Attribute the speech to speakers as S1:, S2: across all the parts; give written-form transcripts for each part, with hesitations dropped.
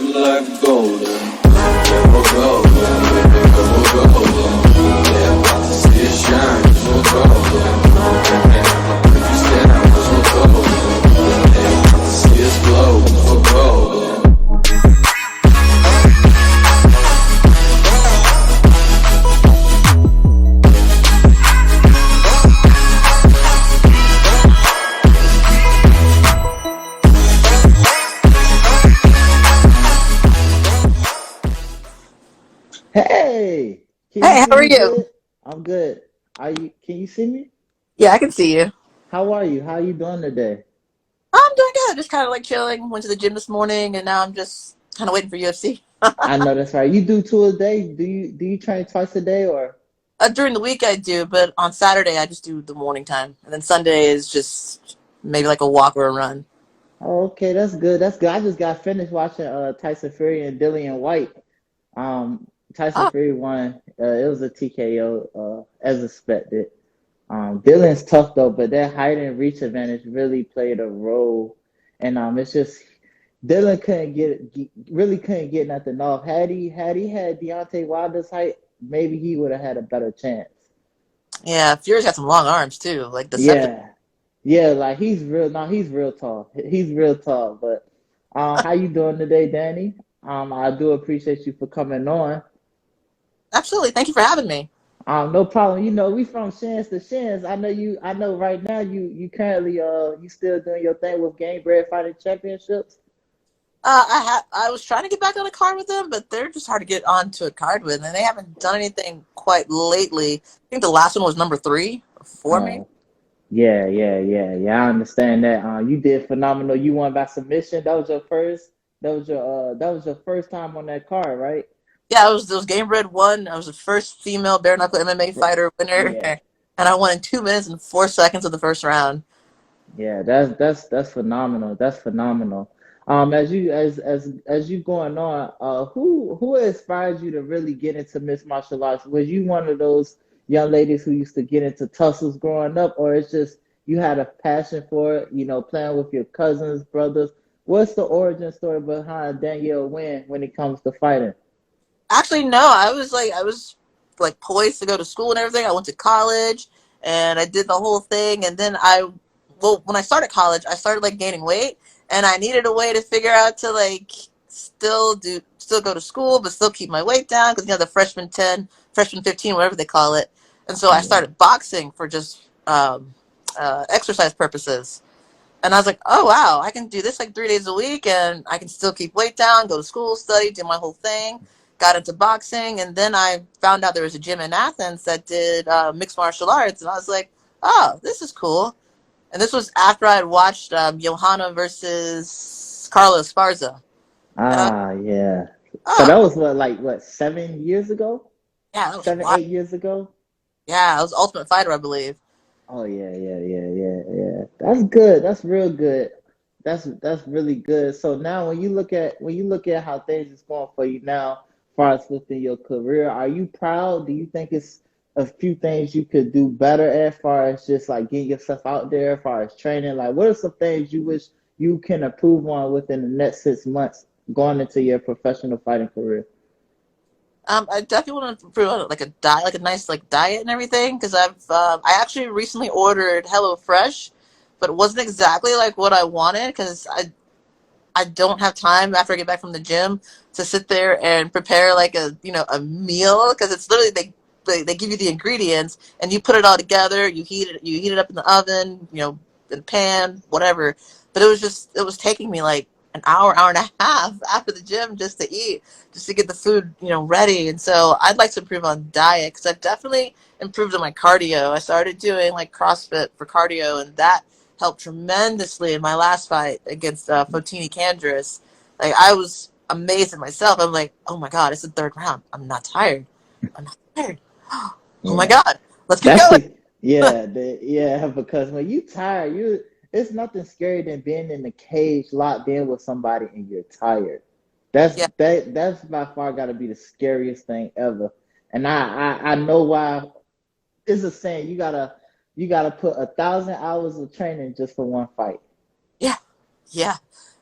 S1: look like golden. Yeah, we're golden. Yeah, we're golden. Yeah, about to see it shine, 'cause we're golden. If you stand out, 'cause we're golden. Yeah, about to see us glow, 'cause we're golden.
S2: Hey, can you
S3: Hey,
S2: see
S3: how are
S2: me
S3: you?
S2: good? I'm good. Are you? Can you see me?
S3: Yeah, I can see you.
S2: How are you? How are you doing today?
S3: I'm doing good. Just kind of like chilling. Went to the gym this morning, and now I'm just kind of waiting for UFC.
S2: I know that's right. You do two a day. Do you train twice a day or?
S3: During the week I do, but on Saturday I just do the morning time, and then Sunday is just maybe like a walk or a run.
S2: Oh, okay, that's good. That's good. I just got finished watching Tyson Fury and Dillian White. Tyson
S3: Oh,
S2: Fury won. It was a TKO as expected. Dylan's tough though, but that height and reach advantage really played a role. And it's just Dylan really couldn't get nothing off. Had he had Deontay Wilder's height, maybe he would have had a better chance.
S3: yeah, Fury's got some long arms too, like deceptive.
S2: Yeah, yeah, like he's real. No, he's real tall. He's real tall. But how you doing today, Danny? I do appreciate you for coming on.
S3: Absolutely. Thank you for having me.
S2: No problem. You know, we from shins to shins. I know you. I know right now you currently you still doing your thing with Gamebred Fighting Championships.
S3: I was trying to get back on a card with them, but they're just hard to get onto a card with, and they haven't done anything quite lately. I think the last one was number 3 or 4, maybe.
S2: Oh, yeah. I understand that. You did phenomenal. You won by submission. That was your first. That was your first time on that card, right?
S3: Yeah, it was Gamebred one. I was the first female bare knuckle MMA fighter winner,
S2: Yeah,
S3: and I won in 2 minutes and 4 seconds of the first round.
S2: yeah. That's phenomenal. That's phenomenal. As you going on, who inspired you to really get into mixed martial arts? Was you one of those young ladies who used to get into tussles growing up, or it's just you had a passion for it? You know, playing with your cousins, brothers. What's the origin story behind Danielle Wynn when it comes to fighting?
S3: Actually, no, I was like poised to go to school and everything. I went to college and I did the whole thing, and then well, when I started college, I started like gaining weight, and I needed a way to figure out to like still go to school, but still keep my weight down because the freshman 10, freshman 15, whatever they call it, and so I
S2: Yeah.
S3: started boxing for just exercise purposes. And I was like, oh wow, I can do this like 3 days a week, and I can still keep weight down, go to school, study, do my whole thing. Got into boxing, and then I found out there was a gym in Athens that did mixed martial arts, and I was like, oh, this is cool. And this was after I had watched Johanna versus Carlos Esparza, and I was,
S2: Yeah. So
S3: oh
S2: that was what 7 years ago?
S3: yeah, that was
S2: Seven,
S3: wild.
S2: 8 years ago?
S3: Yeah, it was Ultimate Fighter, I believe.
S2: Oh yeah. That's good. That's real good. That's really good. So now when you look at how things is going for you now, as far as within your career, are you proud? Do you think it's a few things you could do better as far as just like getting yourself out there, as far as training? Like what are some things you wish you can improve on within the next 6 months going into your professional fighting career?
S3: I definitely want to improve on like a diet, like a nice like diet and everything, because I actually recently ordered HelloFresh, but it wasn't exactly like what I wanted because I don't have time after I get back from the gym to sit there and prepare like a meal because it's literally they give you the ingredients and you put it all together, you heat it up in the oven, in the pan, whatever. But it was taking me like an hour and a half after the gym just to eat, just to get the food ready. And so I'd like to improve on diet because I've definitely improved on my cardio. I started doing like CrossFit for cardio, and that helped tremendously in my last fight against Fotini Candris. Like I was amazed at myself. I'm like, oh my god, it's the third round. I'm not tired. I'm not tired. Oh my
S2: Yeah.
S3: god, let's keep
S2: That's
S3: going.
S2: because when you tired, it's nothing scary than being in the cage locked in with somebody and you're tired.
S3: Yeah,
S2: That's by far got to be the scariest thing ever. And I know why. It's a saying you gotta put 1,000 hours of training just for one fight.
S3: yeah, yeah.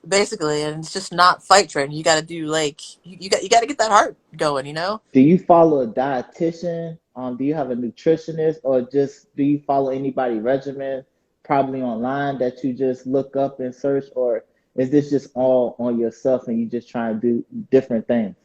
S3: basically, and it's just not fight training. You got to do like you got to get that heart going, you know.
S2: Do you follow a dietitian? Do you have a nutritionist, or just do you follow anybody regimen, probably online that you just look up and search, or is this just all on yourself and you just try to do different things?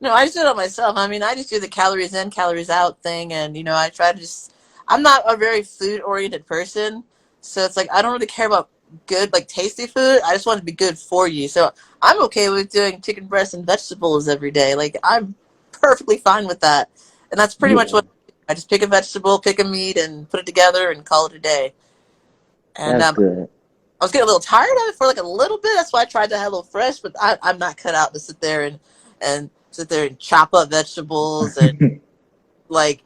S3: No, I just do it on myself. I mean, I just do the calories in, calories out thing, and I try to just. I'm not a very food oriented person, so it's like I don't really care about good, like tasty food. I just want it to be good for you. So I'm okay with doing chicken breast and vegetables every day. Like I'm perfectly fine with that, and that's pretty much
S2: Yeah,
S3: what I just pick a vegetable, pick a meat, and put it together and call it a day. And
S2: that's good.
S3: I was getting a little tired of it for like a little bit. That's why I tried to Hello Fresh, but I'm not cut out to sit there and sit there and chop up vegetables and like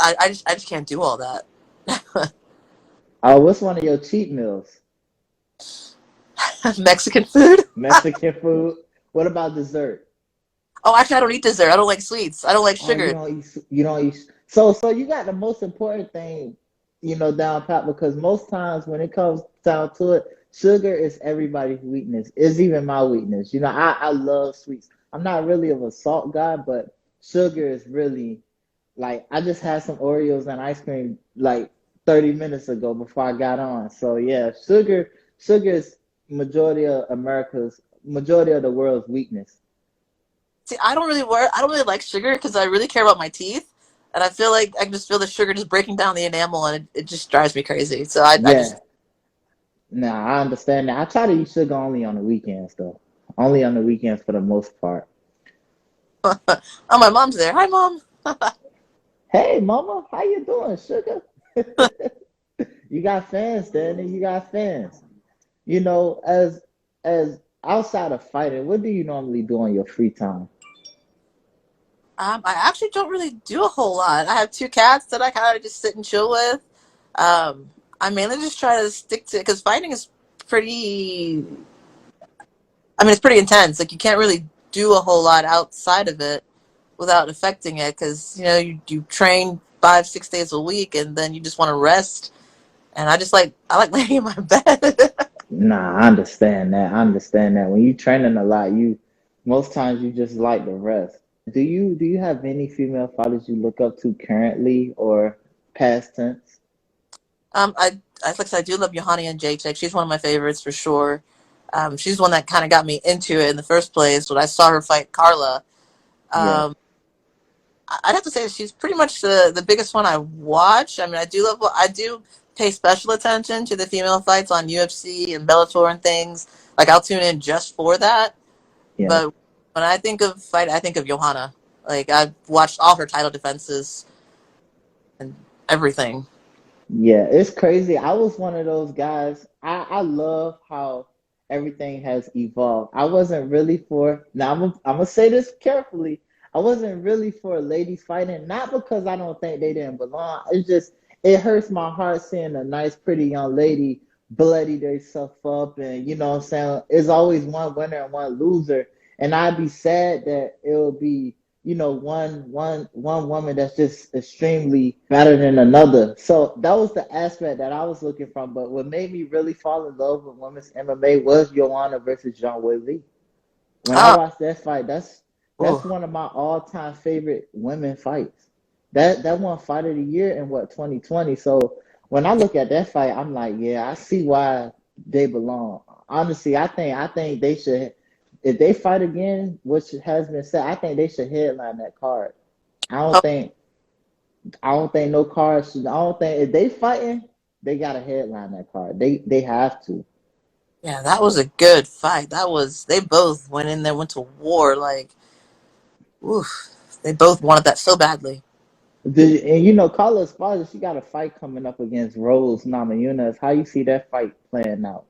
S3: I just can't do all that.
S2: What's one of your cheat meals?
S3: Mexican food.
S2: Mexican food. What about dessert?
S3: Oh, actually, I don't eat dessert. I don't like sweets. I don't like
S2: Oh,
S3: sugar.
S2: you don't eat. So you got the most important thing, down pat, because most times when it comes down to it, sugar is everybody's weakness. It's even my weakness. I love sweets. I'm not really of a salt guy, but sugar is really like I just had some Oreos and ice cream like 30 minutes ago before I got on. So yeah, sugar is majority of the world's weakness.
S3: See, I don't really like sugar because I really care about my teeth, and I feel like I can just feel the sugar just breaking down the enamel, and it just drives me crazy. So I just.
S2: Yeah. Nah, I understand that. I try to eat sugar only on the weekends, though. Only on the weekends for the most part.
S3: Oh, my mom's there. Hi, mom.
S2: Hey, mama, how you doing, sugar? You got fans, Danny. You got fans. As outside of fighting, what do you normally do on your free time?
S3: I actually don't really do a whole lot. I have two cats that I kind of just sit and chill with. Um, I mainly just try to stick to because fighting is pretty. I mean, it's pretty intense. Like you can't really do a whole lot outside of it without affecting it because you train 5 6 days a week and then you just want to rest. And I like laying in my bed.
S2: Nah, I understand that. I understand that. When you training a lot, you most times you just like the rest. Do you have any female fighters you look up to currently or past tense?
S3: Like I said, I do love Johanna and Jacek. She's one of my favorites for sure. She's one that kind of got me into it in the first place when I saw her fight Carla.
S2: Yeah,
S3: Um, I'd have to say she's pretty much the biggest one I watch. I mean, I do pay special attention to the female fights on UFC and Bellator and things. Like I'll tune in just for that.
S2: yeah.
S3: But when I think of fight, I think of Johanna. Like I've watched all her title defenses and everything.
S2: Yeah, it's crazy. I was one of those guys. I love how everything has evolved. I wasn't really for, now I'm gonna say this carefully. I wasn't really for ladies fighting, not because I don't think they didn't belong. It's just, it hurts my heart seeing a nice, pretty young lady bloody themselves up. And you know what I'm saying? It's always one winner and one loser. And I'd be sad that it will be one woman that's just extremely better than another. So that was the aspect that I was looking from. But what made me really fall in love with women's MMA was Joanna versus John Wei Lee. When I
S3: Oh,
S2: watched that fight, that's
S3: ooh.
S2: one of my all-time favorite women fights. That won Fight of the Year in what 2020. So when I look at that fight, I'm like, yeah, I see why they belong. Honestly, I think they should, if they fight again, which has been said, I think they should headline that card. I don't
S3: Oh,
S2: think I don't think no card should. I don't think if they fighting, they got to headline that card. They have to.
S3: yeah, that was a good fight. They both went in there, went to war. Like, oof, they both wanted that so badly.
S2: And Carla Esparza, she got a fight coming up against Rose Namajunas. How you see that fight playing out?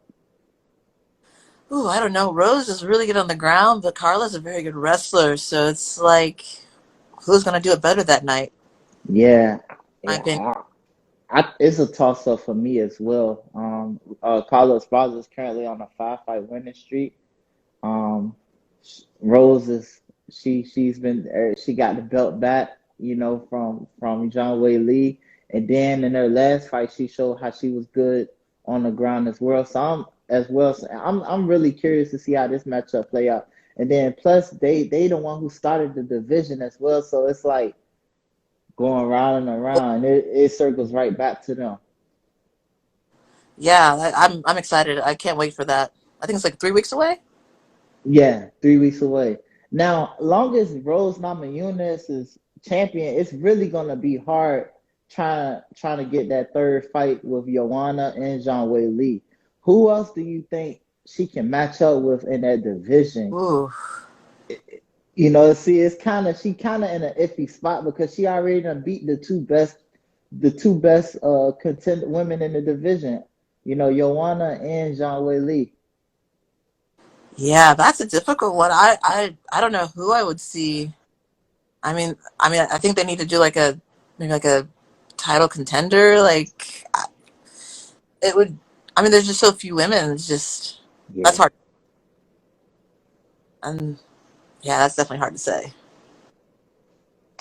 S3: Ooh, I don't know. Rose is really good on the ground, but Carla's a very good wrestler. So it's like, who's gonna do it better that night?
S2: Yeah,
S3: In my
S2: yeah.
S3: opinion.
S2: It's a toss up for me as well. Carla Esparza is currently on a 5-fight winning streak. Um, Rose is she got the belt back, from John Wei Lee, and then in her last fight she showed how she was good on the ground as well. So as well. So I'm really curious to see how this matchup play out. And then plus they the one who started the division as well. So it's like going round and around. It circles right back to them.
S3: Yeah, I'm excited. I can't wait for that. I think it's like 3 weeks away.
S2: Yeah, 3 weeks away. Now, long as Rose Namajunas is champion, it's really gonna be hard trying to get that third fight with Joanna and Jean Wei Lee. Who else do you think she can match up with in that division?
S3: Ooh,
S2: See, it's kind of she kind of in an iffy spot because she already done beat the two best contend women in the division. Joanna and Jean Wei Lee.
S3: yeah, that's a difficult one. I don't know who I would see. I mean, I think they need to do like a maybe like a title contender. Like it would. I mean, there's just so few women. It's just that's
S2: Yeah.
S3: hard. And yeah, that's definitely hard to say.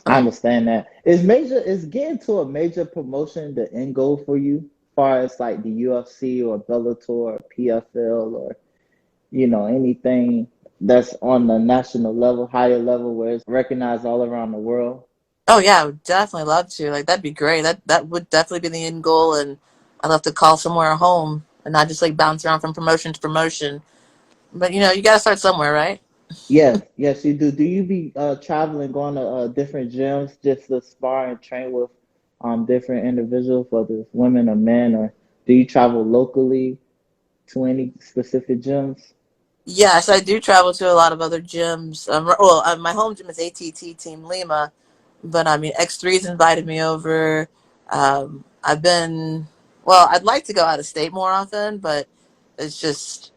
S2: I
S3: Um,
S2: understand that. Is getting to a major promotion the end goal for you, far as like the UFC or Bellator or PFL or anything that's on the national level, higher level where it's recognized all around the world?
S3: oh yeah, I would definitely love to. Like that'd be great. That would definitely be the end goal, and I'd love to call somewhere home and not just like bounce around from promotion to promotion. But you got to start somewhere, right?
S2: Yes, yes, you do. Do you be traveling, going to different gyms just to spar and train with different individuals, whether it's women or men, or do you travel locally to any specific gyms?
S3: Yes, I do travel to a lot of other gyms. Well, my home gym is ATT Team Lima, but I mean X3's invited me over. I've been, well, I'd like to go out of state more often, but it's just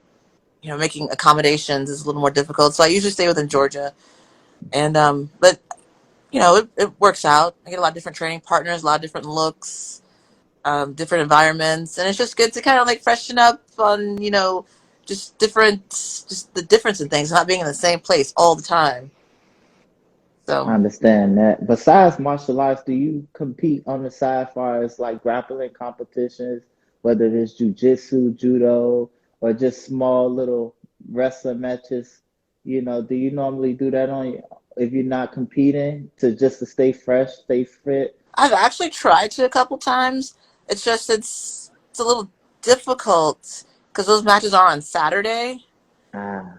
S3: making accommodations is a little more difficult. So I usually stay within Georgia, and but it works out. I get a lot of different training partners, a lot of different looks, different environments, and it's just good to kind of like freshen up on just the difference in things, not being in the same place all the time.
S2: I
S3: So
S2: understand that. Besides martial arts, do you compete on the side as far as like grappling competitions, whether it's jujitsu, judo, or just small little wrestling matches? Do you normally do that if you're not competing to stay fresh, stay fit?
S3: I've actually tried to a couple times. It's just it's a little difficult because those matches are on Saturday.
S2: Ah,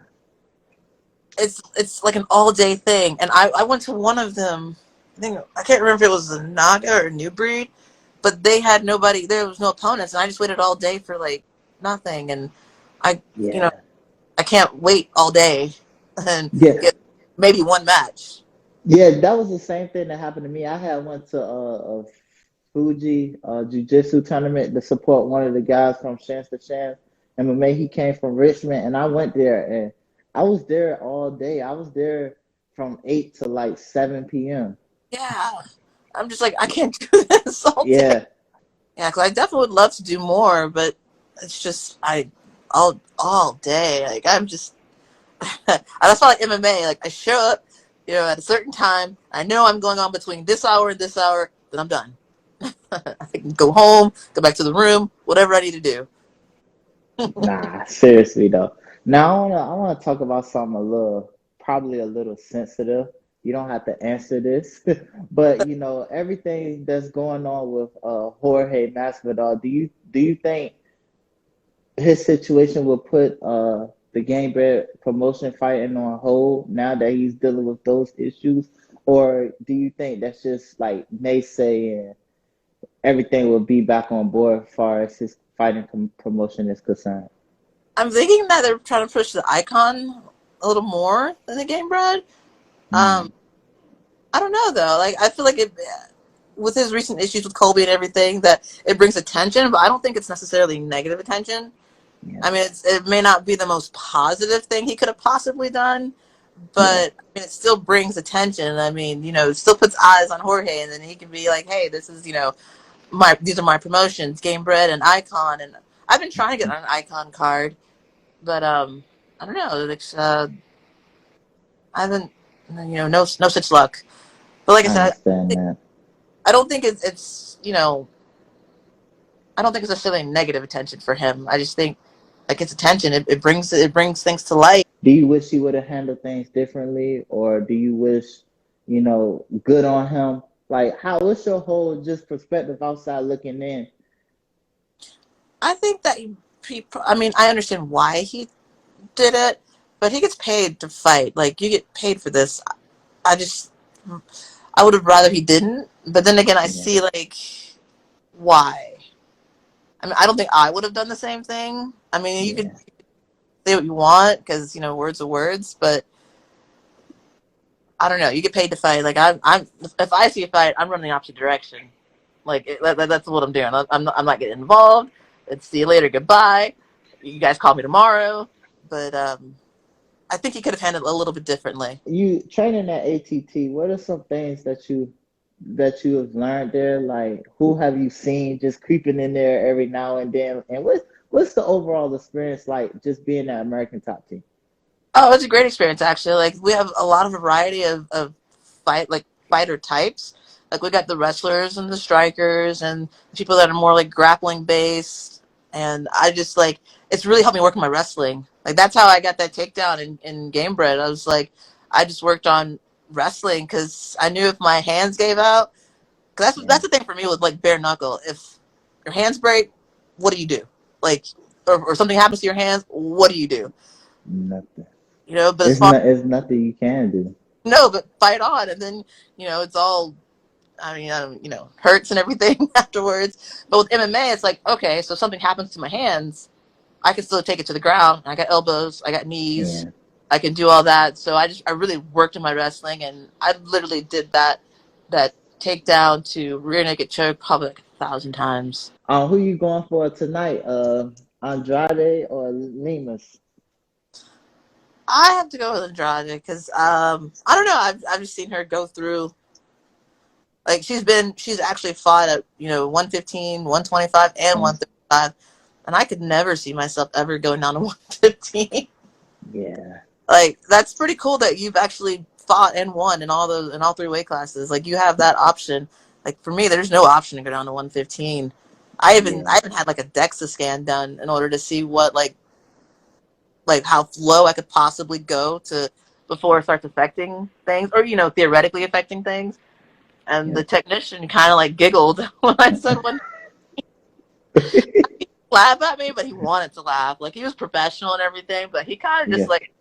S3: It's like an all day thing, and I went to one of them. I can't remember if it was a Naga or a New Breed, but they had nobody. There was no opponents, and I just waited all day for like nothing. And I you know
S2: yeah.
S3: I can't wait all day and
S2: Yeah,
S3: get maybe one match.
S2: yeah, that was the same thing that happened to me. I had went to a Fuji jiu-jitsu tournament to support one of the guys from Chance to Chance MMA. He came from Richmond, and I went there, and I was there all day. I was there from 8 to like 7 p.m.
S3: Yeah, I'm just like I can't do this all day.
S2: Yeah,
S3: Yeah, because I definitely would love to do more, but it's just I all day. Like I'm just that's why like MMA. Like I show up, at a certain time. I know I'm going on between this hour and this hour. Then I'm done. I can go home, go back to the room, whatever I need to do.
S2: nah, seriously though. Now I wanna talk about something probably a little sensitive. You don't have to answer this, but everything that's going on with Jorge Masvidal. Do you think his situation will put the Gamebred promotion fighting on hold now that he's dealing with those issues, or do you think that's just like naysaying everything will be back on board as far as his fighting promotion is concerned?
S3: I'm thinking that they're trying to push the icon a little more than the game bread. Um,
S2: Mm,
S3: I don't know though. Like I feel like with his recent issues with Colby and everything, that it brings attention, but I don't think it's necessarily negative attention.
S2: yeah,
S3: I mean, it may not be the most positive thing he could have possibly done,
S2: yeah,
S3: but I mean, it still brings attention. I mean, it still puts eyes on Jorge, and then he can be like, "Hey, this is these are my promotions, Game Bread and Icon." And I've been trying to get on an Icon card, but I don't know. I haven't, no such luck. But like I
S2: I
S3: said,
S2: understand that.
S3: I don't think it's I don't think it's necessarily negative attention for him. I just think like gets attention. It brings things to light.
S2: Do you wish he would have handled things differently, or do you wish, good on him? Like, what's your whole just perspective outside looking in?
S3: I think that I mean, I understand why he did it, but he gets paid to fight. Like you get paid for this. I just I would have rather he didn't. But then again, I
S2: Yeah,
S3: see like why. I mean, I don't think I would have done the same thing. I mean, you could
S2: yeah,
S3: say what you want because words are words, but I don't know. You get paid to fight. Like I'm if I see a fight, I'm running the opposite direction. Like that's what I'm doing. I'm not getting involved. It's see you later, goodbye. You guys call me tomorrow. But I think he could have handled it a little bit differently.
S2: you training at ATT. What are some things that you have learned there? Like, who have you seen just creeping in there every now and then? And what's the overall experience like just being that American top team?
S3: Oh, it's a great experience actually. Like we have a lot of variety of fighter types. Like we got the wrestlers and the strikers and people that are more like grappling based. And I just like it's really helped me work on my wrestling. Like that's how I got that takedown in Gamebred. I was like, I just worked on wrestling because I knew if my hands gave out, because that's
S2: Yeah,
S3: the thing for me with like bare knuckle. If your hands break, what do you do? Like, or something happens to your hands, what do you do?
S2: nothing.
S3: But as far
S2: It's nothing you can do.
S3: no, but fight on, and then it's all. I mean, hurts and everything afterwards. But with MMA, it's like okay, so if something happens to my hands, I can still take it to the ground. I got elbows, I got knees,
S2: Yeah.
S3: I can do all that. So I really worked in my wrestling, and I literally did that takedown to rear naked choke probably like 1,000 times.
S2: Who you going for tonight? Andrade or Lemus?
S3: I have to go with Andrade because I don't know. I've just seen her go through. Like she's actually fought at 115, 125, and
S2: Uh,
S3: 135, and I could never see myself ever going down to 115.
S2: yeah,
S3: Like that's pretty cool that you've actually fought and won in all three weight classes. Like you have that option. Like for me, there's no option to go down to 115. I
S2: yeah,
S3: even had like a DEXA scan done in order to see what like how low I could possibly go to before it starts affecting things, or theoretically affecting things. And the
S2: yeah.
S3: technician kind of like giggled when I said one laugh at me, but he wanted to laugh. Like he was professional and everything, but he kind of just
S2: Yeah,
S3: like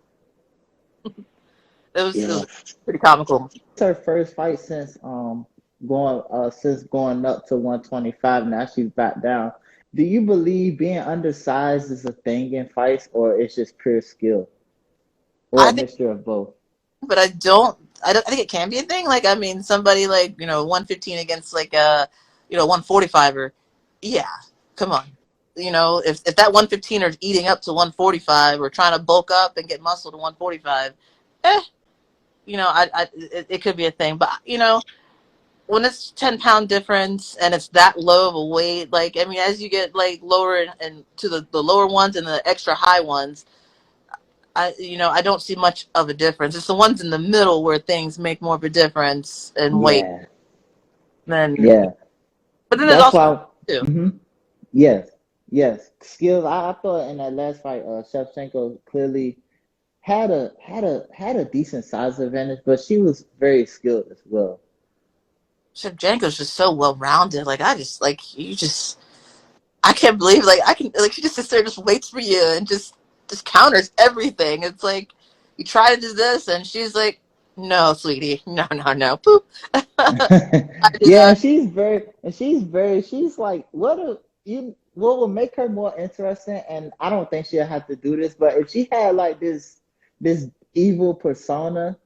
S3: it was
S2: yeah.
S3: pretty comical.
S2: Her first fight since going up to 125. Now she's back down. Do you believe being undersized is a thing in fights, or it's just pure skill, or a
S3: I think,
S2: mixture of both?
S3: but I don't. I think it can be a thing. Like I mean, somebody like 115 against like a 145er. Yeah, come on. If that 115er is eating up to 145 or trying to bulk up and get muscle to 145, eh, it could be a thing. But when it's 10-pound difference and it's that low of a weight, like I mean, as you get like lower and to the lower ones and the extra high ones, I don't see much of a difference. It's the ones in the middle where things make more of a difference in weight
S2: Yeah,
S3: than.
S2: yeah.
S3: But then there's
S2: That's
S3: also
S2: why.
S3: too.
S2: hmm Yes, yes. Skills. I thought in that last fight, Shevchenko clearly had a decent size advantage, but she was very skilled as well.
S3: Shevchenko's just so well rounded. Like I just like you just I can't believe like I can like she just sits there and just waits for you and just counters everything. It's like you try to do this and she's like, no, sweetie, no, no, no, poop. I do
S2: Yeah,
S3: that.
S2: and she's like what will make her more interesting, and I don't think she'll have to do this, but if she had like this evil persona,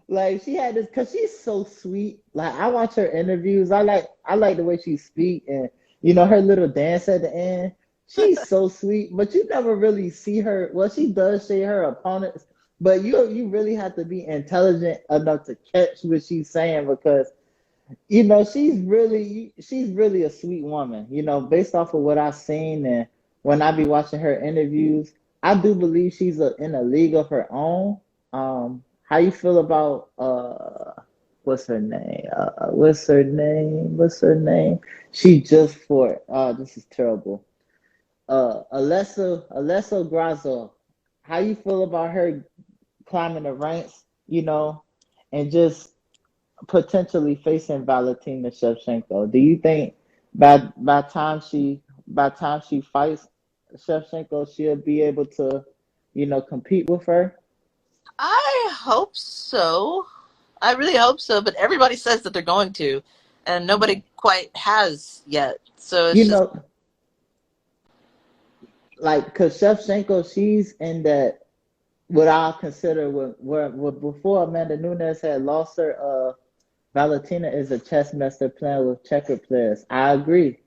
S2: like she had this because she's so sweet. Like I watch her interviews. I like the way she speak, and her little dance at the end. She's so sweet, but you never really see her. Well, she does say her opponents, but you really have to be intelligent enough to catch what she's saying because she's really a sweet woman. Based off of what I've seen and when I be watching her interviews, I do believe she's in a league of her own. How you feel about what's her name? What's her name? What's her name? She just fought. This is terrible. Alesso Grasso. How you feel about her climbing the ranks? And just potentially facing Valentina Shevchenko. Do you think by time she fights Shevchenko, she'll be able to, compete with her?
S3: I hope so. I really hope so, but everybody says that they're going to, and
S2: Yeah.
S3: nobody quite has yet. So
S2: You
S3: it's just
S2: know, like, cause Shevchenko, she's in that what I consider where before Amanda Nunes had lost her. Valentina is a chess master playing with checker players. I agree.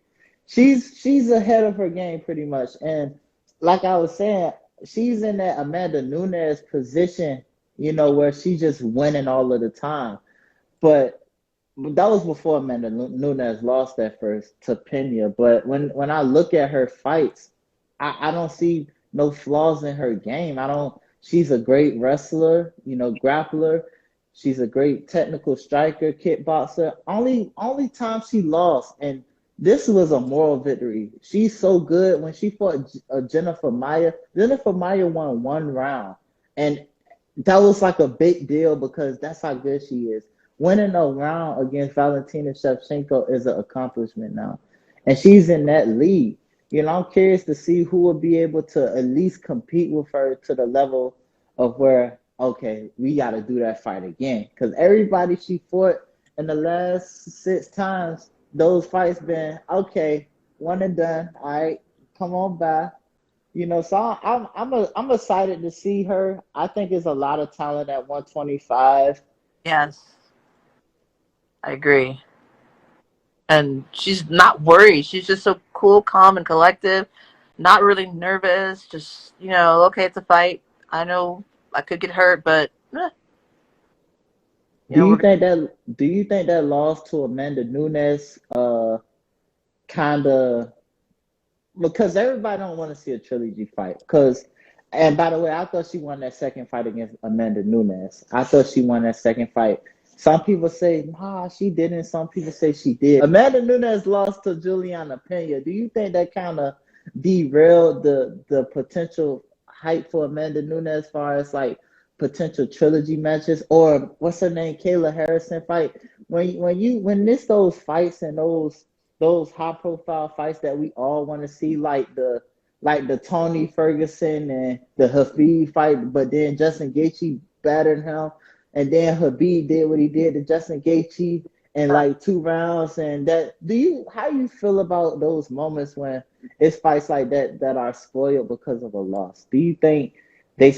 S2: She's ahead of her game pretty much, and like I was saying, she's in that Amanda Nunes position, where she's just winning all of the time. But that was before Amanda Nunes lost that first to Pena. But when I look at her fights, I don't see no flaws in her game. I don't. She's a great wrestler, grappler. She's a great technical striker, kickboxer. Only time she lost, and this was a moral victory. She's so good when she fought Jennifer Maia. Jennifer Maia won one round, and that was like a big deal because that's how good she is. Winning a round against Valentina Shevchenko is an accomplishment now. And she's in that league. I'm curious to see who will be able to at least compete with her to the level of where, okay, we got to do that fight again. Because everybody she fought in the last 6 times, those fights been, okay, one and done. All right, come on back. So I'm excited to see her. I think there's a lot of talent at 125.
S3: yes, I agree. And she's not worried. She's just so cool, calm, and collective. Not really nervous. Just okay, it's a fight. I know I could get hurt, but
S2: Do you
S3: we're
S2: think that do you think that loss to Amanda Nunes kind of because everybody don't want to see a trilogy fight. And by the way, I thought she won that second fight against Amanda Nunes. I thought she won that second fight. Some people say, nah, she didn't. Some people say she did. Amanda Nunes lost to Juliana Pena. Do you think that kind of derailed the potential hype for Amanda Nunes as far as like potential trilogy matches? Or what's her name? Kayla Harrison fight. When this those fights and those high profile fights that we all want to see, like the Tony Ferguson and the Habib fight, but then Justin Gaethje battered him, and then Habib did what he did to Justin Gaethje in like 2 rounds. And that, how you feel about those moments when it's fights like that are spoiled because of a loss? Do you think they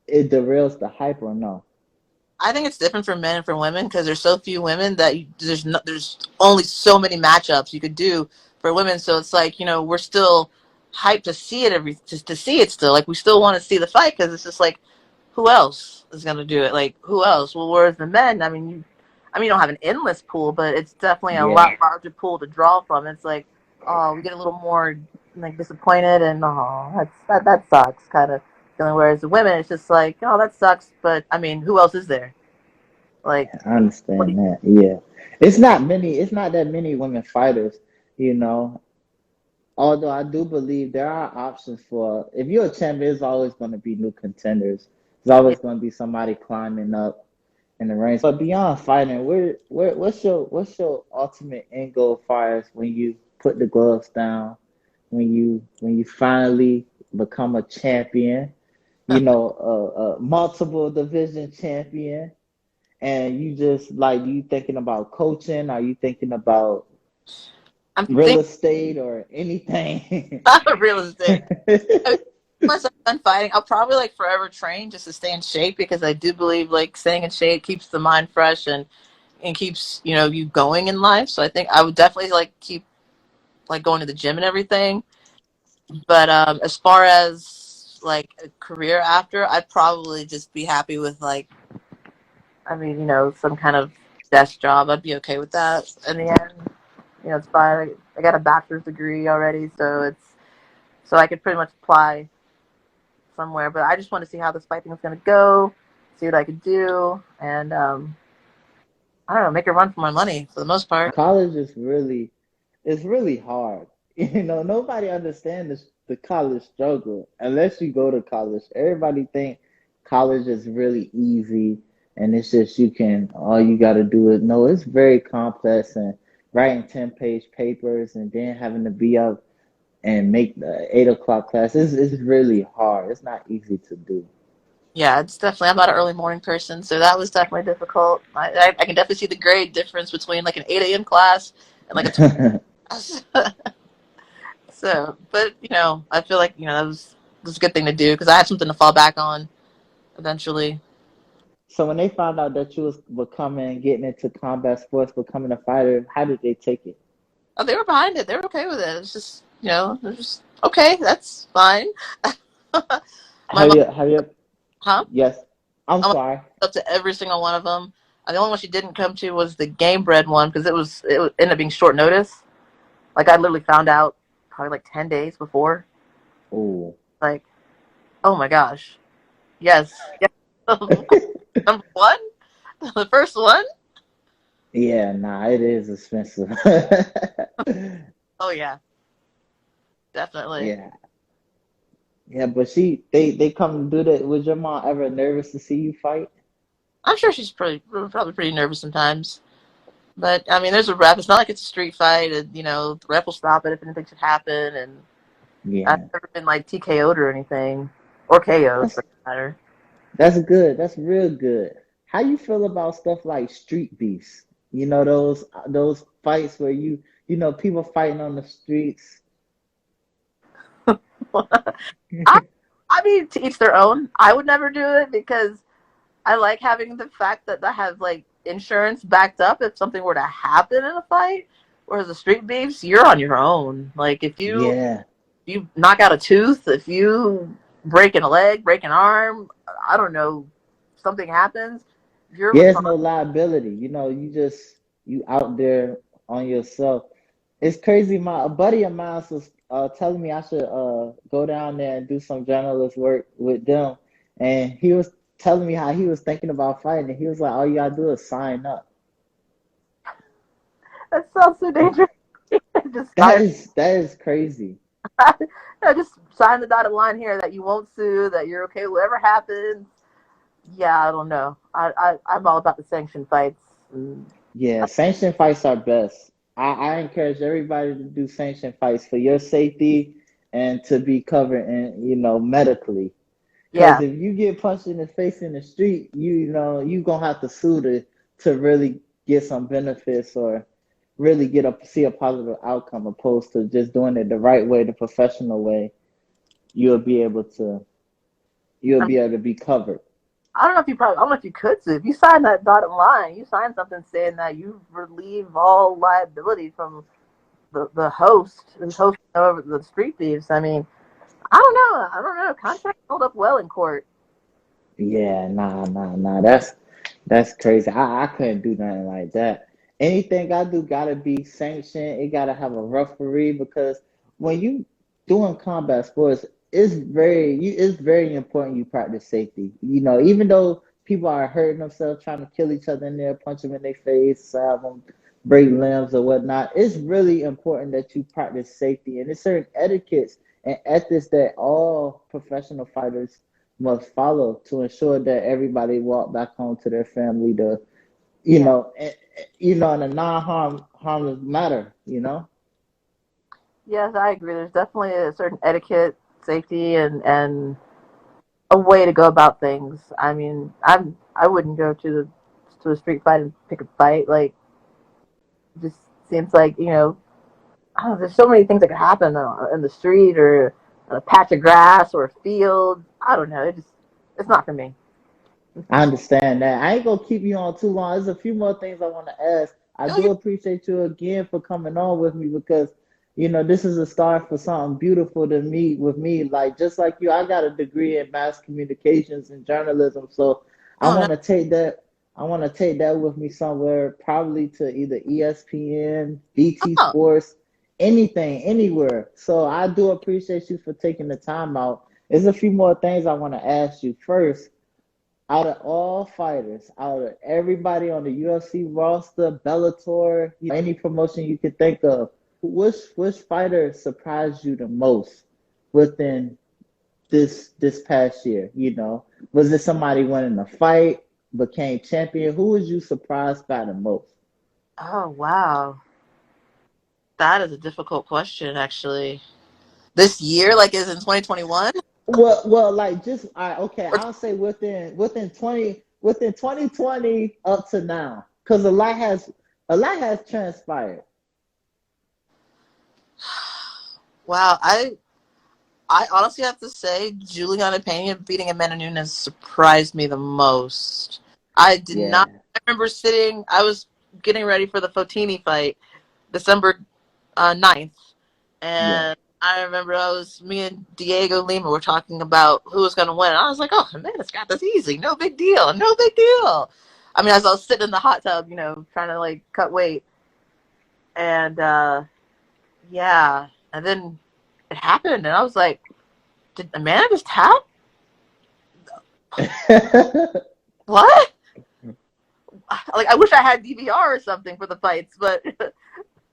S2: it derails the hype or no?
S3: I think it's different for men and for women because there's so few women that there's only so many matchups you could do for women. So it's like we're still hyped to see it to see it still. Like we still want to see the fight because it's just like who else is gonna do it? Like who else? Well, whereas the men, you don't have an endless pool, but it's definitely a
S2: Yeah,
S3: lot larger pool to draw from. It's like oh, we get a little more like disappointed and oh, that sucks kind of feeling. Whereas the women, it's just like oh, that sucks, but who else is there? Like,
S2: I
S3: what do
S2: understand
S3: you,
S2: that. Yeah, it's not that many women fighters, you know. Although I do believe there are options for if you're a champion, there's always going to be new contenders. There's
S3: yeah.
S2: always going to be somebody climbing up in the ranks. But beyond fighting, what's your ultimate end goal as far as when you put the gloves down, when you finally become a champion, a multiple division champion, and you just like you thinking about coaching? Are you thinking about
S3: I'm
S2: real
S3: thinking
S2: estate or anything?
S3: of real estate. I mean, once I'm done fighting, I'll probably like forever train just to stay in shape because I do believe like staying in shape keeps the mind fresh and keeps you going in life. So I think I would definitely like keep like going to the gym and everything. But as far as like a career after, I'd probably just be happy with like some kind of desk job. I'd be okay with that in the end. It's fine. I got a bachelor's degree already, so I could pretty much apply somewhere. But I just want to see how this fight thing is going to go, see what I could do, and I don't know, make a run for my money for the most part.
S2: College is really it's really hard. Nobody understands the college struggle. Unless you go to college, everybody think college is really easy and it's just you can all you got to do is no. It's very complex and writing 10-page papers and then having to be up and make the 8 o'clock class is really hard. It's not easy to do.
S3: Yeah, it's definitely. I'm not an early morning person, so that was definitely difficult. I can definitely see the grade difference between like an 8 a.m. class and like a 12 class. So, but I feel like that was a good thing to do because I had something to fall back on eventually.
S2: So when they found out that you was becoming getting into combat sports, becoming a fighter, how did they take it?
S3: Oh, they were behind it. They were okay with it. It's just they're just okay. That's fine. My
S2: Have
S3: mom,
S2: you have you
S3: huh?
S2: yes. I'm
S3: I went
S2: sorry.
S3: up to every single one of them. The only one she didn't come to was the Gamebred one because it ended up being short notice. Like I literally found out probably like 10 days before.
S2: Oh.
S3: Like, oh my gosh, yes, yes. Number one, the first one.
S2: Yeah, nah, it is expensive.
S3: Oh yeah, definitely.
S2: Yeah. Yeah, but they come to do that. Was your mom ever nervous to see you fight?
S3: I'm sure she's probably pretty nervous sometimes. But I mean, there's a ref. It's not like it's a street fight, and the ref will stop it if anything should happen. And I've
S2: Yeah.
S3: never been like TKO'd or anything, or KO'd
S2: That's
S3: for that matter.
S2: that's good. That's real good. How you feel about stuff like street beefs? You know those fights where people fighting on the streets.
S3: I, I mean, to each their own. I would never do it because I like having the fact that I have like insurance backed up if something were to happen in a fight. Whereas the street beefs, you're on your own. Like
S2: Yeah.
S3: if you knock out a tooth, if you break a leg, break an arm, I don't know, something happens, you're
S2: There's no
S3: responsible.
S2: liability. You out there on yourself. It's crazy. A buddy of mine was telling me I should go down there and do some journalist work with them, and he was telling me how he was thinking about fighting, and he was like, "All you gotta do is sign up."
S3: That sounds so dangerous. Just
S2: That
S3: sign,
S2: is crazy.
S3: just sign the dotted line here that you won't sue, that you're okay, whatever happens. Yeah, I don't know. I'm all about the sanctioned fights. And,
S2: Yeah, sanctioned fights are best. I encourage everybody to do sanctioned fights for your safety and to be covered and medically. Because
S3: yeah,
S2: if you get punched in the face in the street, you gonna have to sue to really get some benefits or really see a positive outcome, opposed to just doing it the right way, the professional way. You'll be able to you'll
S3: I
S2: be able to be covered.
S3: I don't know if you could sue. If you sign that dotted line, you sign something saying that you relieve all liability from the host who's hosting over the street thieves. I mean, I don't know. I don't know. Contracts hold up well in court.
S2: Yeah, nah, nah, nah. That's crazy. I couldn't do nothing like that. Anything I do gotta be sanctioned. It gotta have a referee because when you doing combat sports, it's very important you practice safety. Even though people are hurting themselves trying to kill each other in there, punch them in their face, stab them, break limbs or whatnot, it's really important that you practice safety. And there's certain etiquettes and ethics that all professional fighters must follow to ensure that everybody walk back home to their family to
S3: Yeah.
S2: in a harmless matter.
S3: Yes, I agree. There's definitely a certain etiquette, safety, and a way to go about things. I mean, I wouldn't go to a street fight and pick a fight. Like, it just seems like I don't know, there's so many things that could happen in the street or on a patch of grass or a field. I don't know. It's not for me.
S2: I understand that. I ain't gonna keep you on too long. There's a few more things I want to ask. I
S3: Oh,
S2: do appreciate you again for coming on with me because this is a start for something beautiful to meet with me. Like just like you, I got a degree in mass communications and journalism, so I
S3: oh no.
S2: want to take that. I want to take that with me somewhere, probably to either ESPN, BT
S3: Oh,
S2: Sports, anything, anywhere. So I do appreciate you for taking the time out. There's a few more things I want to ask you. First, out of all fighters, out of everybody on the UFC roster, Bellator, any promotion you could think of, which fighter surprised you the most? within this past year? Was it somebody winning a fight, became champion? Who was you surprised by the most?
S3: Oh wow, that is a difficult question actually. This year, like, is in 2021
S2: Well, like just okay.
S3: or
S2: I'll say within 2020 up to now, because a lot has transpired.
S3: wow. I honestly have to say, Juliana Pena beating Amanda Nunes surprised me the most. I did
S2: Yeah,
S3: not. I remember sitting. I was getting ready for the Fotini fight, December 9th,
S2: yeah.
S3: and I remember me and Diego Lima were talking about who was going to win. I was like, oh, Amanda's got this easy. No big deal. No big deal. I mean, as I was sitting in the hot tub, trying to like cut weight, and yeah, and then it happened, and I was like, did Amanda just tap? What? Like, I wish I had DVR or something for the fights, but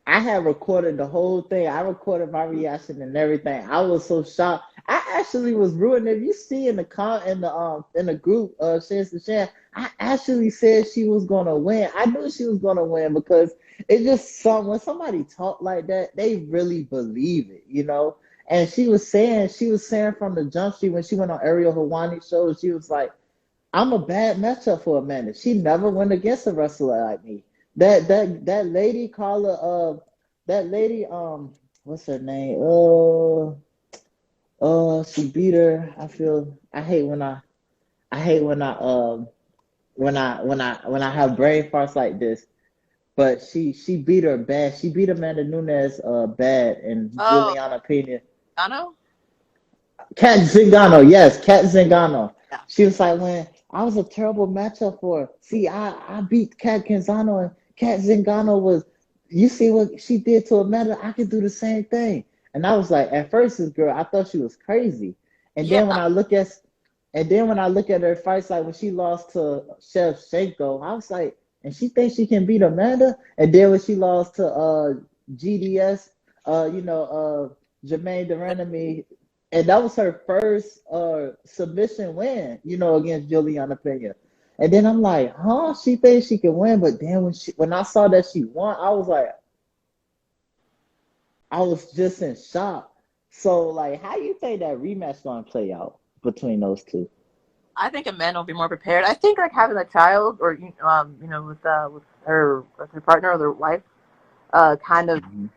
S2: I had recorded the whole thing. I recorded my reaction and everything. I was so shocked. I actually was ruined. If you see in the group, Chance to Chance, I actually said she was gonna win. I knew she was gonna win because it just when somebody talk like that, they really believe it. And she was saying from the jump street when she went on Ariel Hawani's show, she was like, I'm a bad matchup for Amanda. She never went against a wrestler like me. That lady Carla that lady what's her name? She beat her. I hate when I have brain farts like this. But she beat her bad. She beat Amanda Nunes bad and
S3: oh,
S2: Juliana Pena.
S3: I know.
S2: Kat Zingano, yes, Kat Zingano.
S3: Yeah.
S2: She was like, when I was a terrible matchup for her. See, I beat Kat Zingano, and Kat Zingano you see what she did to Amanda? I could do the same thing. And I was like, at first, this girl, I thought she was crazy. And
S3: Yeah.
S2: then when I look at, and then when I look at her fights, like when she lost to Shevchenko, I was like, and she thinks she can beat Amanda. And then when she lost to GDS, Jermaine Duranamy, and that was her first submission win, against Juliana Pena. And then I'm like, huh? She thinks she can win, but then when I saw that she won, I was just in shock. So like, how you think that rematch gonna play out between those two?
S3: I think Amanda will be more prepared. I think like having a child or with her partner or their wife, kind of
S2: Mhm.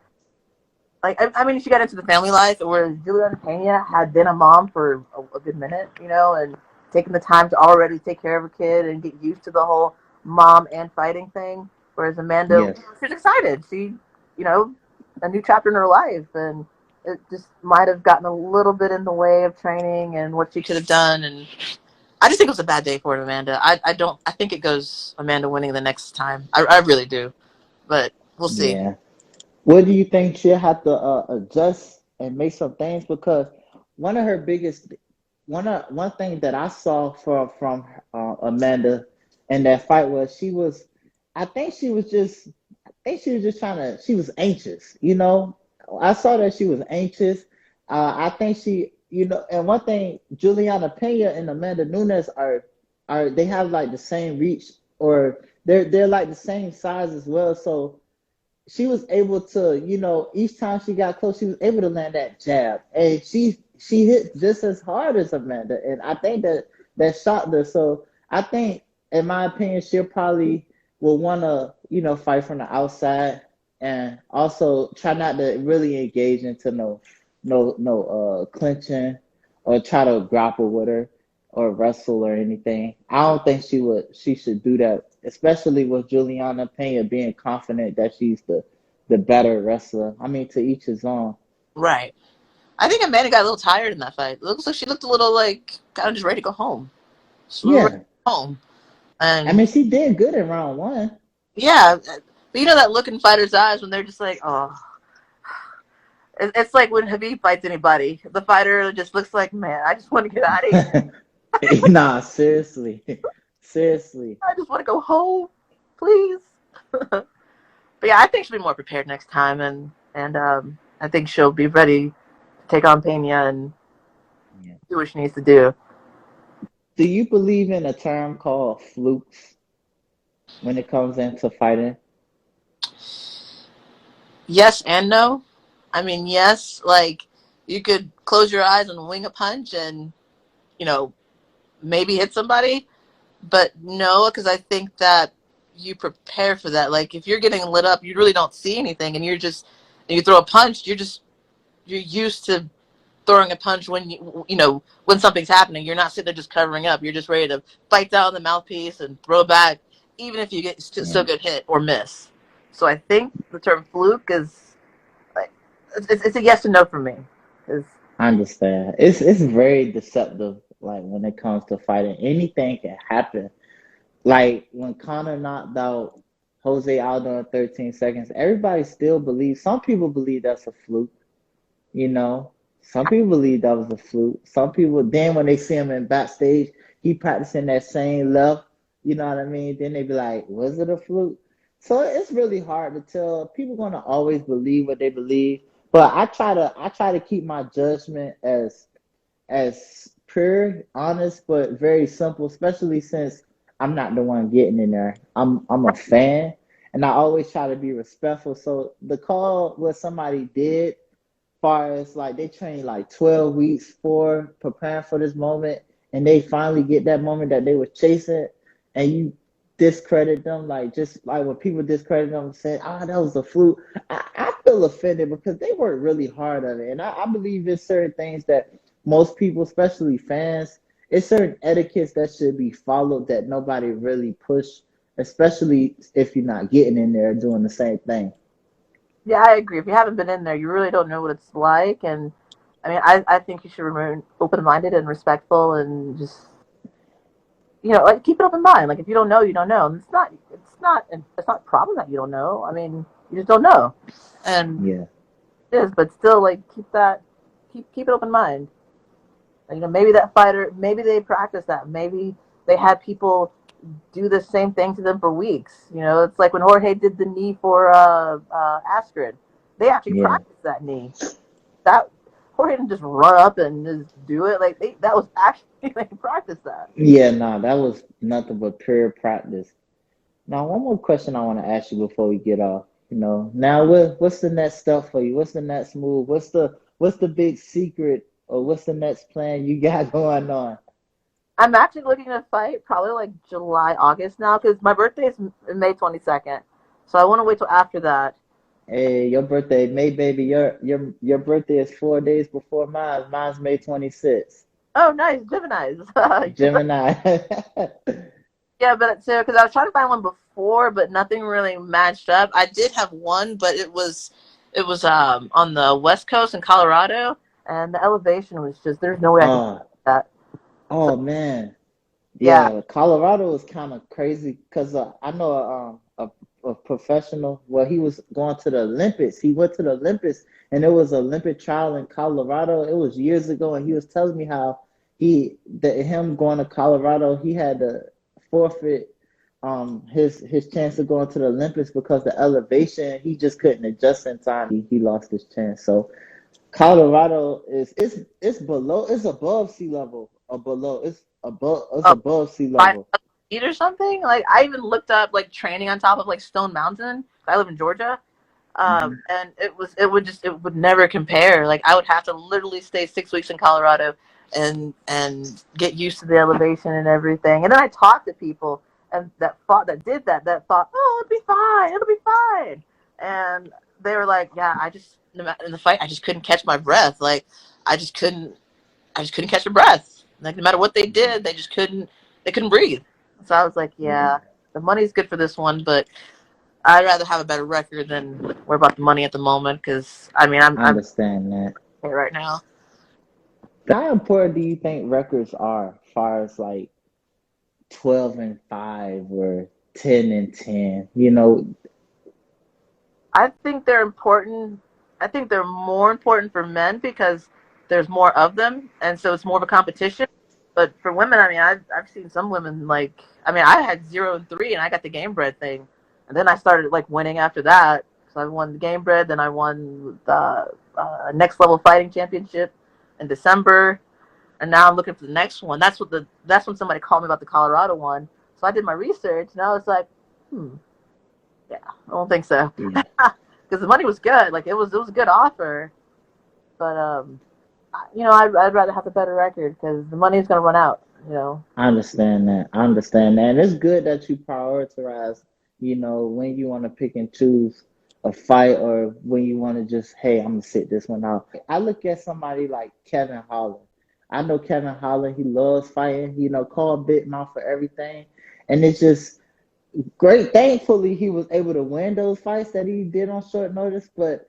S3: like I mean, she got into the family life where Juliana Pena had been a mom for a good minute, and taking the time to already take care of her kid and get used to the whole mom and fighting thing. Whereas Amanda,
S2: Yes.
S3: she's excited. You know, a new chapter in her life, and it just might have gotten a little bit in the way of training and what she could have done. And I just think it was a bad day for Amanda. I don't. I think it goes Amanda winning the next time. I really do, but we'll see.
S2: Yeah. What do you think she'll have to adjust and make some things? Because one of her biggest one thing that I saw from Amanda in that fight was I think she was just trying to she was anxious. I saw that she was anxious. I think and one thing, Juliana Pena and Amanda Nunes are they have like the same reach, or they're like the same size as well. So she was able to, each time she got close, she was able to land that jab, and she hit just as hard as Amanda, and I think that shocked her. So I think, in my opinion, she'll probably will want to, fight from the outside, and also try not to really engage into no clinching, or try to grapple with her or wrestle or anything. I don't think she should do that, especially with Juliana Pena being confident that she's the better wrestler. I mean, to each his own.
S3: Right. I think Amanda got a little tired in that fight. It looks like she looked a little like kind of just ready to go home. She was ready
S2: Yeah.
S3: to go home.
S2: I
S3: And
S2: mean, she did good in round one.
S3: yeah, but you know that look in fighters' eyes when they're just like, oh. It's like when Habib fights anybody. The fighter just looks like, man, I just want to get out of here.
S2: Nah, seriously. Seriously.
S3: I just want to go home, please. But yeah, I think she'll be more prepared next time, and I think she'll be ready take on Pena and
S2: Yeah.
S3: do what she needs to do.
S2: Do you believe in a term called flukes when it comes into fighting?
S3: Yes and no. I mean, yes, like you could close your eyes and wing a punch and, you know, maybe hit somebody, but no, because I think that you prepare for that. Like if you're getting lit up, you really don't see anything, and and you throw a punch, you're used to throwing a punch when when something's happening. You're not sitting there just covering up. You're just ready to bite down the mouthpiece and throw back, even if you get
S2: Yeah,
S3: still get hit or miss. So I think the term fluke is like it's a yes and no for me. 'Cause
S2: I understand. It's very deceptive. Like when it comes to fighting, anything can happen. Like when Connor knocked out Jose Aldo in 13 seconds, everybody still believes. Some people believe that's a fluke. You know, some people believe that was a fluke. Some people, then when they see him in backstage, he practicing that same left. You know what I mean? Then they be like, was it a fluke? So it's really hard to tell. People gonna always believe what they believe, but I try to keep my judgment as pure, honest, but very simple, especially since I'm not the one getting in there. I'm a fan, and I always try to be respectful. So the call what somebody did, far as like they trained like 12 weeks for preparing for this moment, and they finally get that moment that they were chasing, and you discredit them, like just like when people discredit them and say, "Ah, that was a fluke." I feel offended because they worked really hard on it, and I believe there's certain things that most people, especially fans, it's certain etiquettes that should be followed that nobody really push, especially if you're not getting in there doing the same thing.
S3: yeah, I agree. If you haven't been in there, you really don't know what it's like. And I mean, I think you should remain open minded and respectful, and just like keep an open mind. Like if you don't know, you don't know. And it's not a problem that you don't know. I mean, you just don't know, and
S2: Yeah,
S3: it is. But still, like keep an open mind. Maybe that fighter, maybe they practice that. Maybe they had people do the same thing to them for weeks. It's like when Jorge did the knee for Astrid. They actually
S2: yeah.
S3: practiced that knee. That Jorge didn't just run up and just do it. Like that was actually they practiced that.
S2: Yeah, nah, that was nothing but pure practice. Now, one more question I want to ask you before we get off. Now what's the next step for you? What's the next move? What's the big secret or what's the next plan you got going on?
S3: I'm actually looking to fight probably like July, August now because my birthday is May 22nd. So I want to wait till after that.
S2: Hey, your birthday, May baby, your birthday is 4 days before mine. Mine's May 26th.
S3: Oh, nice, Gemini's.
S2: Gemini.
S3: Yeah, but so because I was trying to find one before, but nothing really matched up. I did have one, but it was on the West Coast in Colorado, and the elevation was just there's no way I could do
S2: Oh,
S3: that. So
S2: oh man.
S3: yeah.
S2: Yeah, Colorado is kind of crazy because I know a professional. Well, he was going to the Olympics. He went to the Olympics, and there was an Olympic trial in Colorado. It was years ago, and he was telling me how him going to Colorado, he had to forfeit his chance of going to the Olympics because the elevation he just couldn't adjust in time. He lost his chance. So Colorado is it's above sea level or below it's
S3: Oh,
S2: above sea
S3: five
S2: level.
S3: feet or something. Like I even looked up like training on top of like Stone Mountain. I live in Georgia.
S2: Hmm.
S3: And it would never compare. Like I would have to literally stay 6 weeks in Colorado and get used to the elevation and everything. And then I talked to people and that thought, oh, it'll be fine. And they were like, yeah, in the fight, I just couldn't catch my breath. Like I just couldn't, I just couldn't catch a breath. Like no matter what they did, they couldn't breathe. So I was like,
S2: Yeah,
S3: yeah, the money's good for this one, but I'd rather have a better record than worry about the money at the moment. Because I mean, I'm
S2: I
S3: I'm
S2: understand that.
S3: okay right now.
S2: How important do you think records are, as far as like 12-5 or 10-10?
S3: I think they're important. I think they're more important for men because there's more of them, and so it's more of a competition. But for women, I mean, I've seen some women like I mean, I had 0-3, and I got the Gamebred thing, and then I started like winning after that. So I won the Gamebred, then I won Next Level Fighting Championship in December, and now I'm looking for the next one. That's when somebody called me about the Colorado one. So I did my research, and I was like, yeah, I don't think so,
S2: Yeah.
S3: because the money was good. Like it was a good offer, but I'd rather have a better record because the money's gonna run out. You know.
S2: I understand that. I understand that. And it's good that you prioritize, when you want to pick and choose a fight or when you want to just, hey, I'm gonna sit this one out. I look at somebody like Kevin Holland. I know Kevin Holland, he loves fighting, called big mouth for everything. And it's just great. Thankfully, he was able to win those fights that he did on short notice. But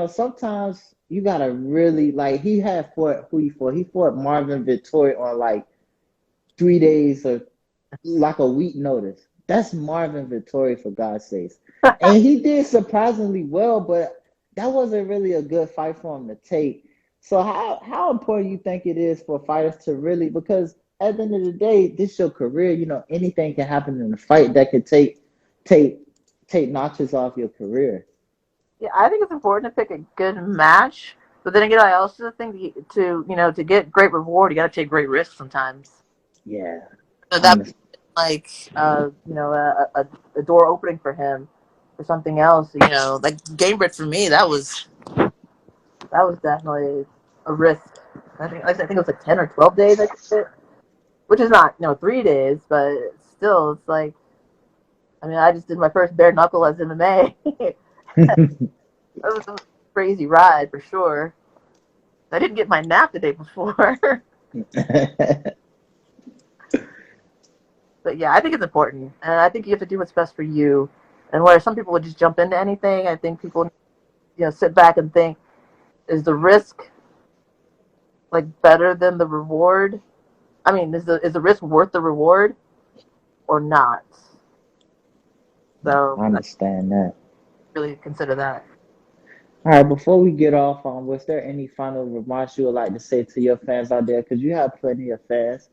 S2: sometimes you gotta really like he had fought who he fought. He fought Marvin Vettori on like 3 days or like a week notice. That's Marvin Vettori for God's sakes. And he did surprisingly well, but that wasn't really a good fight for him to take. So how important you think it is for fighters to really, because at the end of the day, this is your career. Anything can happen in a fight that could take take notches off your career.
S3: Yeah, I think it's important to pick a good match, but then again, I also think to get great reward, you got to take great risks sometimes.
S2: Yeah,
S3: So
S2: I
S3: that
S2: understand.
S3: like a door opening for him for something else. Like Gamebred for me, that was definitely a risk. I think it was like 10 or 12 days I did it, which is not 3 days, but still, it's like I just did my first bare knuckle as MMA. That was a crazy ride for sure. I didn't get my nap the day before. But yeah, I think it's important, and I think you have to do what's best for you. And where some people would just jump into anything, I think people sit back and think, is the risk like better than the reward? I mean, is the risk worth the reward or not? So
S2: I
S3: I
S2: understand that.
S3: really consider that.
S2: All right, before we get off, was there any final remarks you would like to say to your fans out there? Because you have plenty of fans,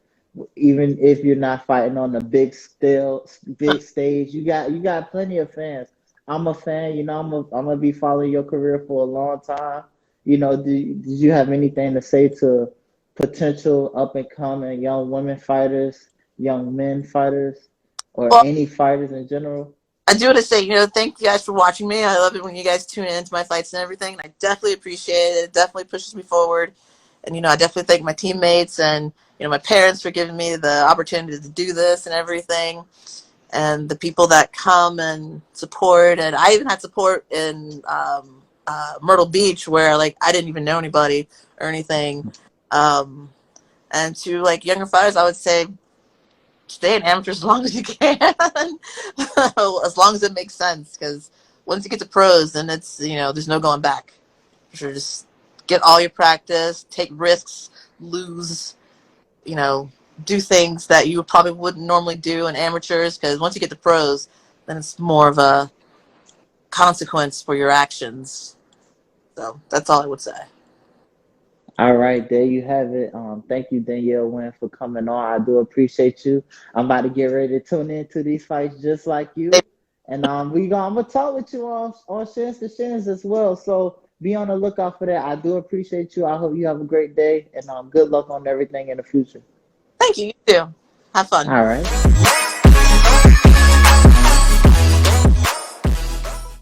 S2: even if you're not fighting on the big stage, you got plenty of fans. I'm a fan. I'm gonna be following your career for a long time. Did you have anything to say to potential up and coming young women fighters, young men fighters, or
S3: Well,
S2: any fighters in general?
S3: I do want to say, thank you guys for watching me. I love it when you guys tune into my fights and everything. And I definitely appreciate it. It definitely pushes me forward. And, I definitely thank my teammates and, my parents for giving me the opportunity to do this and everything. And the people that come and support. And I even had support in Myrtle Beach where, like, I didn't even know anybody or anything. Um, and to, like, younger fighters, I would say, stay an amateur as long as you can, as long as it makes sense. Because once you get to pros, then it's there's no going back. Sure, just get all your practice, take risks, lose, you know, do things that you probably wouldn't normally do in amateurs. Because once you get to pros, then it's more of a consequence for your actions. So that's all I would say.
S2: All right, there you have it. Thank you, Danielle Wynn, for coming on. I do appreciate you. I'm about to get ready to tune into these fights just like you. And I'm gonna talk with you on Shins to Shins as well. So be on the lookout for that. I do appreciate you. I hope you have a great day and good luck on everything in the future.
S3: Thank you. You too. Have fun.
S2: All right.